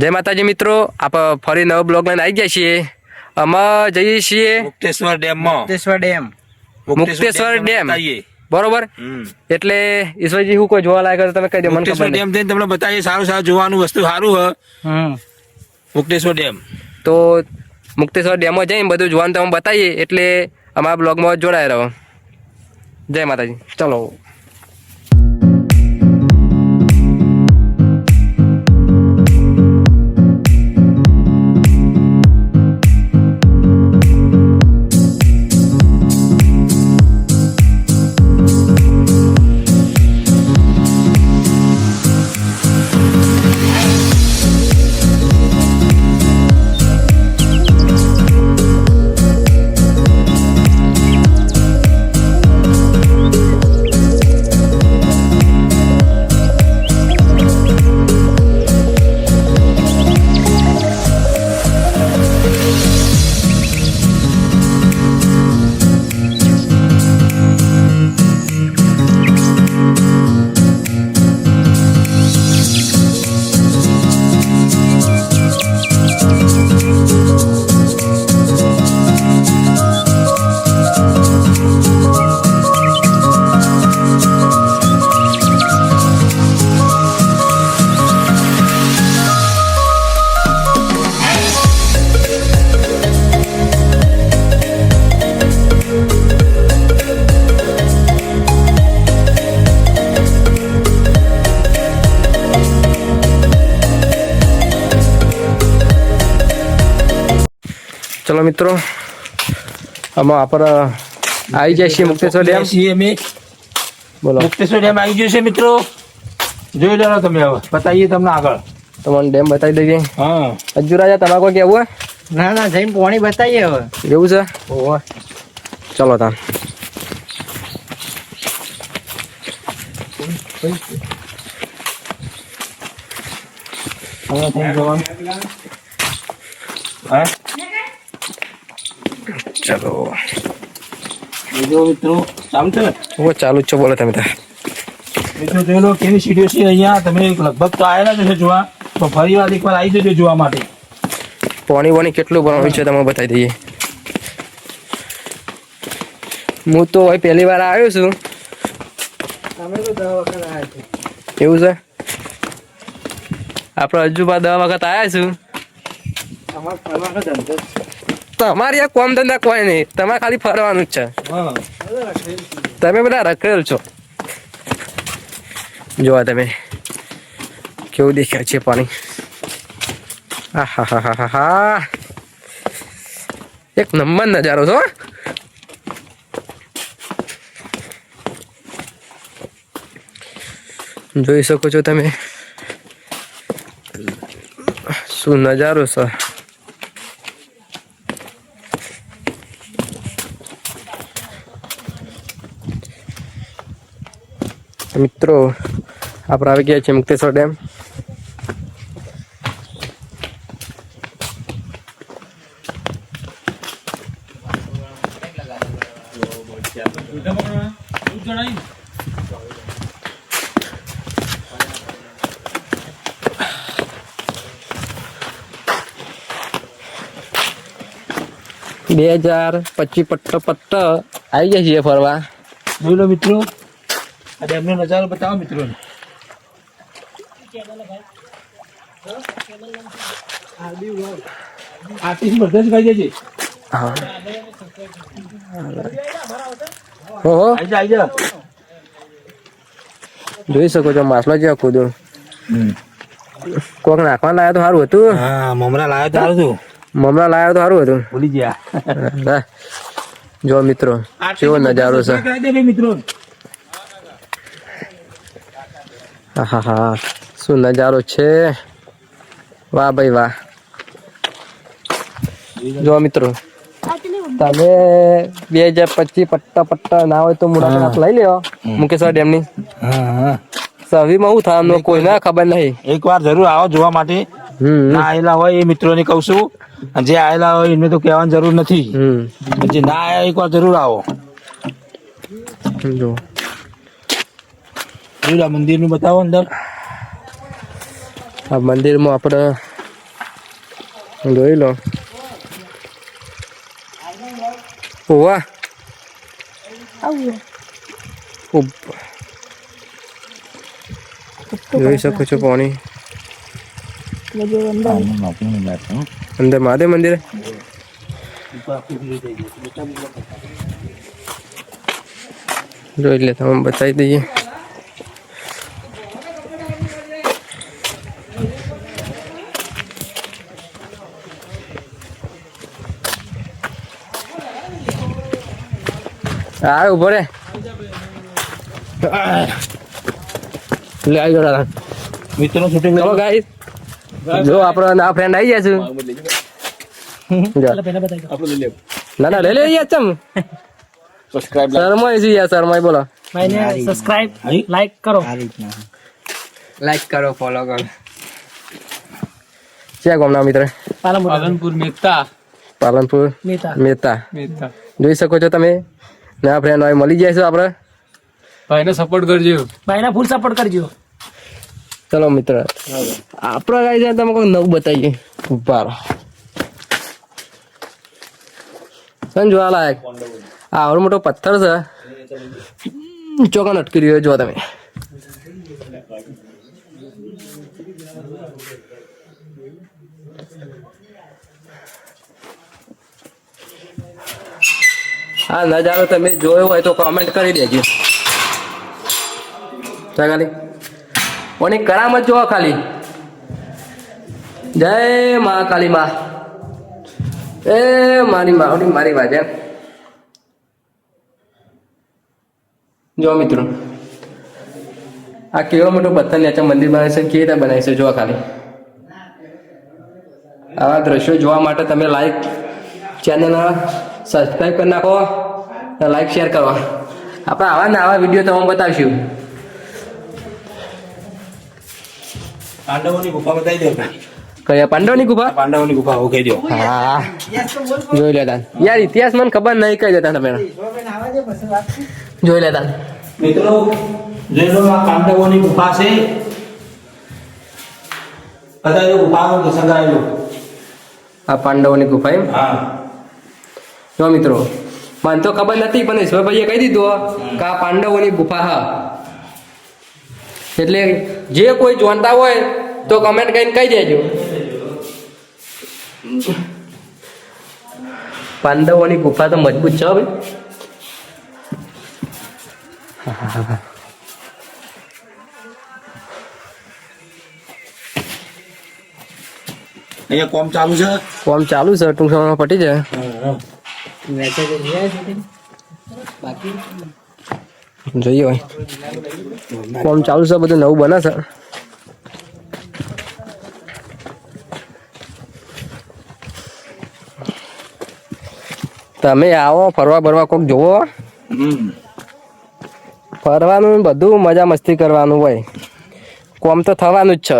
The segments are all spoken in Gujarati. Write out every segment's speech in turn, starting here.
જય માતાજી મિત્રો, આપ ફરી નવો બ્લોગ લઈને આવી ગયા છીએ. અમે જઈએ છીએ મુક્તેશ્વર ડેમ. મુક્તેશ્વર ડેમ બરોબર. એટલે ઈશ્વરજી શું કોઈ જોવા લાયક તમે કહી દો. મને ખબર ડેમ જઈને તમને બતાવીએ. સારું જોવાનું વસ્તુ સારું હ. મુક્તેશ્વર ડેમ. તો મુક્તેશ્વર ડેમમાં જઈને બધું જોવાનું તમે બતાવીએ. એટલે અમારા બ્લોગમાં જોડાયા રહો. જય માતાજી. ચલો. ચલો મિત્રો, અમે આપણે આવી જાય છીએ મુક્તેશ્વર ડેમ. બોલો, મુક્તેશ્વર ડેમ આવી ગયો છે મિત્રો. જોઈ લો તમે. હવે બતાવીએ તમને આગળ. તમને ડેમ બતાવી દઈએ. હા, હજુ રાજા તમારે કોઈ કેવું હોય? ના જઈને પાણી બતાવીએ હવે. એવું છે? ઓહો, ચલો તાન. ચલો મિત્રો, ચાલુ છે ને? હું ચાલુ જ છો. બોલો તમે તાર. મિત્રો જોઈ લો કેવી સીડીઓ છે અહીંયા. તમે લગભગ તો આવેલા જ હશે જોવા. તો ફરી વાર એકવાર આવી જજો જોવા માટે. પાણી કેટલું ભરવાનું છે તમે બતાવી દઈએ. હું તો હવે પહેલી વાર આવ્યો છું. તમે તો 10 વખત આવ્યા છો. એવું છે? આપણે હજુ 10 વખત આવ્યા છું. તમારે ફરવાનો ધંધો તમારે આ કોમ ધંધા કોઈ નહીં. તમારે ખાલી ફરવાનું જ છે. હા, તમે બધા રખડેલ છો. જોવા તમે કેવું દેખાય છે પાણી. હા હા હા હા હા હા, એક નંબર નજારો છો. જોઈ શકો છો તમે શું નજારો છે. મિત્રો, આપણે આવી ગયા છીએ મુક્તેશ્વર ડેમ. બે 2025 પટ્ટ આવી ગયા છીએ ફરવા. જોઈ લો મિત્રો, આ ડેમનો નજારો બતાવો મિત્રોને. આરતી બધા જ ખાઈ જજે. હા, ઓહો, આવી જા. જોઈ શકો છો માછલો જેવા કૂદું. કોક નાખવા લાયા તો સારું હતું. હા, મમરા લાવ્યો તો સારું હતું. મમરા લાયા તો સારું હતું. ભૂલી ગયા. જો મિત્રો કેવો નજારો છે. મિત્રો હા હા, શું નજારો છે. વાહ ભાઈ વાહ. જો મિત્રો, તમે 2025 પટ્ટ ના હોય તો મુલાકાત લઈ લ્યો મુકેશ્વર ડેમ ની. સવીમાં શું થાય કોઈને ખબર નહીં. એક વાર જરૂર આવો જોવા માટે. ના આવેલા હોય એ મિત્રોને કહું છું. જે આવેલા હોય એમને તો કહેવાની જરૂર નથી. જે ના આવ્યા એક વાર જરૂર આવો. જો મંદિર નું બતાવો અંદર. આ મંદિરમાં આપણે જોઈ લો. વાહ જોઈ શકો છો પાણી અંદર મહાદેવ મંદિર જોઈ લે તમે બતાવી દઈએ. હા ઉભો રે લે આવી ગયો મિત્રો શૂટિંગ ચલો ગાઈસ જો આપણો ના ફ્રેન્ડ આવી ગયા છે. ના ના લે લે યાર ચમ સબસ્ક્રાઇબ શર્માય છે યાર શર્માય બોલો. સબસ્ક્રાઇબ લાઈક કરો ફોલો કરો. ક્યાં ગામના મિત્ર? Palanpur Meta Palanpur Meta. જોઈ શકો છો તમે ના ફ્રેન્ડ હોય મળી જાય છે આપણે. ભાઈને સપોર્ટ કરજો, ભાઈને ફૂલ સપોર્ટ કરજો. ચલો મિત્ર આપણા ગાઈ જાય તમે કોઈ નવું બતાવીએ. ઉભા જોવા લાયક આ આવડો મોટો પથ્થર છે ચોકન અટકી રહ્યો જો તમે. હા નજારો તમે જોયો હોય તો કોમેન્ટ કરી દેજો. ખાલી કોની કરામત જોવો ખાલી. જય મા કાલી મા. એ મારી માવડી મારી વાજે જો મિત્રો આ કેવો મોટો પથ્થર નીચે મંદિર બનાવે છે. કેવી રીતે બનાવી છે જોવા ખાલી. આવા દ્રશ્યો જોવા માટે તમે લાઈક ચેનલ સબસ્ક્રાઈબ કરી નાખો, લાઈક શેર કરો. આપણે આવા ને આવા વિડીયો તમને બતાવીશું. પાંડવોની ગુફા બતાવી દો. કયા પાંડવની ગુફા? પાંડવોની ગુફા હું કહી દો. હા જોઈ લેતા યાર ઇતિહાસ મને ખબર નહીં કહી દેતા તમે જોઈ લેતા. મિત્રો જોઈ લો આ પાંડવોની ગુફા છે. બતાવી દો ગુફાનું દર્શન કરાવી દો. આ પાંડવોની ગુફા એમ? હા જો મિત્રો મને તો ખબર નથી પણ ઈશ્વરભાઈએ કહી દીધું કે આ પાંડવોની ગુફા હા. એટલે જે કોઈ જાણતા હોય તો કમેન્ટ કરીને કહી દેજો. પાંડવોની ગુફા તો મજબૂત છે ભાઈ. અહીંયા કોમ ચાલુ છે. કોમ ચાલુ છે ટૂંક સમયમાં પટી જાય. જોઈએ હોય કોમ ચાલુ છે બધું નવું બને છે. તમે આવો ફરવા બરવા કોક જોવો. ફરવાનું બધું મજા મસ્તી કરવાનું હોય. કોમ તો થવાનું જ છે.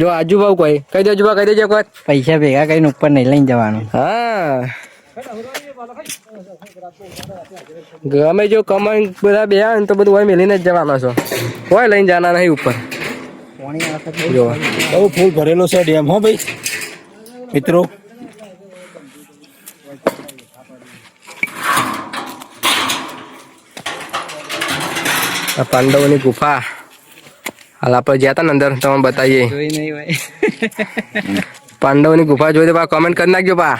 જો આજુબાજુ કોઈ કહી દેજો કહી દેજો કોઈ પૈસા ભેગા કરીને ઉપર નહીં લઈને જવાનું. હા ગમે જો કમાઈ બધા બે આવે ને તો બધું હોય મેલીને જ જવાનો છો. કોઈ લઈને જવાના નહીં ઉપર. જો બહુ ફૂલ ભરેલો છે ડેમ હો ભાઈ મિત્રો. આ પાંડવોની ગુફા હાલ આપણે ગયા હતા ને અંદર તમને બતાવીએ. પાંડવોની ગુફા જોઈ તો કમેન્ટ કરી નાખજો પા.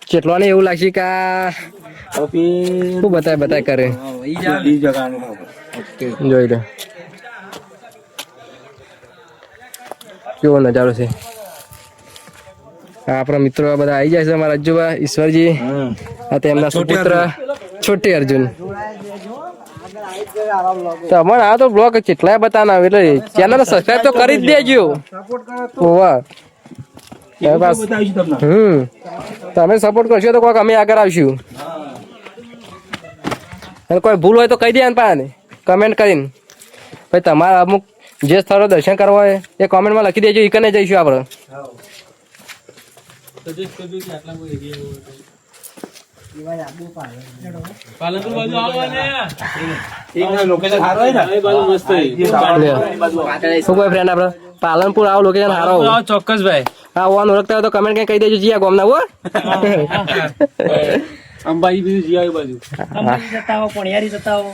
કેટલો ને એવું લાગશે કે શું બતાય કરે. જોઈ લો કેવો નજારો છે. આપણા મિત્રો બધા આવી જાય છે. અમારા અજ્જુબા ઈશ્વરજી તેમના સુપુત્ર છોટી અર્જુન. તમારે આ તો બ્લોગ કેટલાય બતાના એટલે ચેનલ સબસ્ક્રાઇબ તો કરી જ દેજો. તમે સપોર્ટ કરશો તો કોઈક અમે આગળ આવશું. અને કોઈ ભૂલ હોય તો કહી દે પાને કમેન્ટ કરીને. ભાઈ તમારા અમુક જે સ્થળો દર્શન કરવા હોય એ કોમેન્ટમાં લખી દેજો. ઈકને જઈશું આપણે. પાલનપુર બાજુ આવવાને લોકેશન સારું હોય ને શું કોઈ ફ્રેન્ડ આપડે પાલનપુર આવો લોકેશન સારો ચોક્કસ ભાઈ હા ઓન ઓળખતા હોય તો કમેન્ટ કઈ કહી દેજો જી આ ગામના હો અંબાજી બીજું જી આવ્યું બાજુ અંબાજી જતા હો, પણિયારી જતા હો.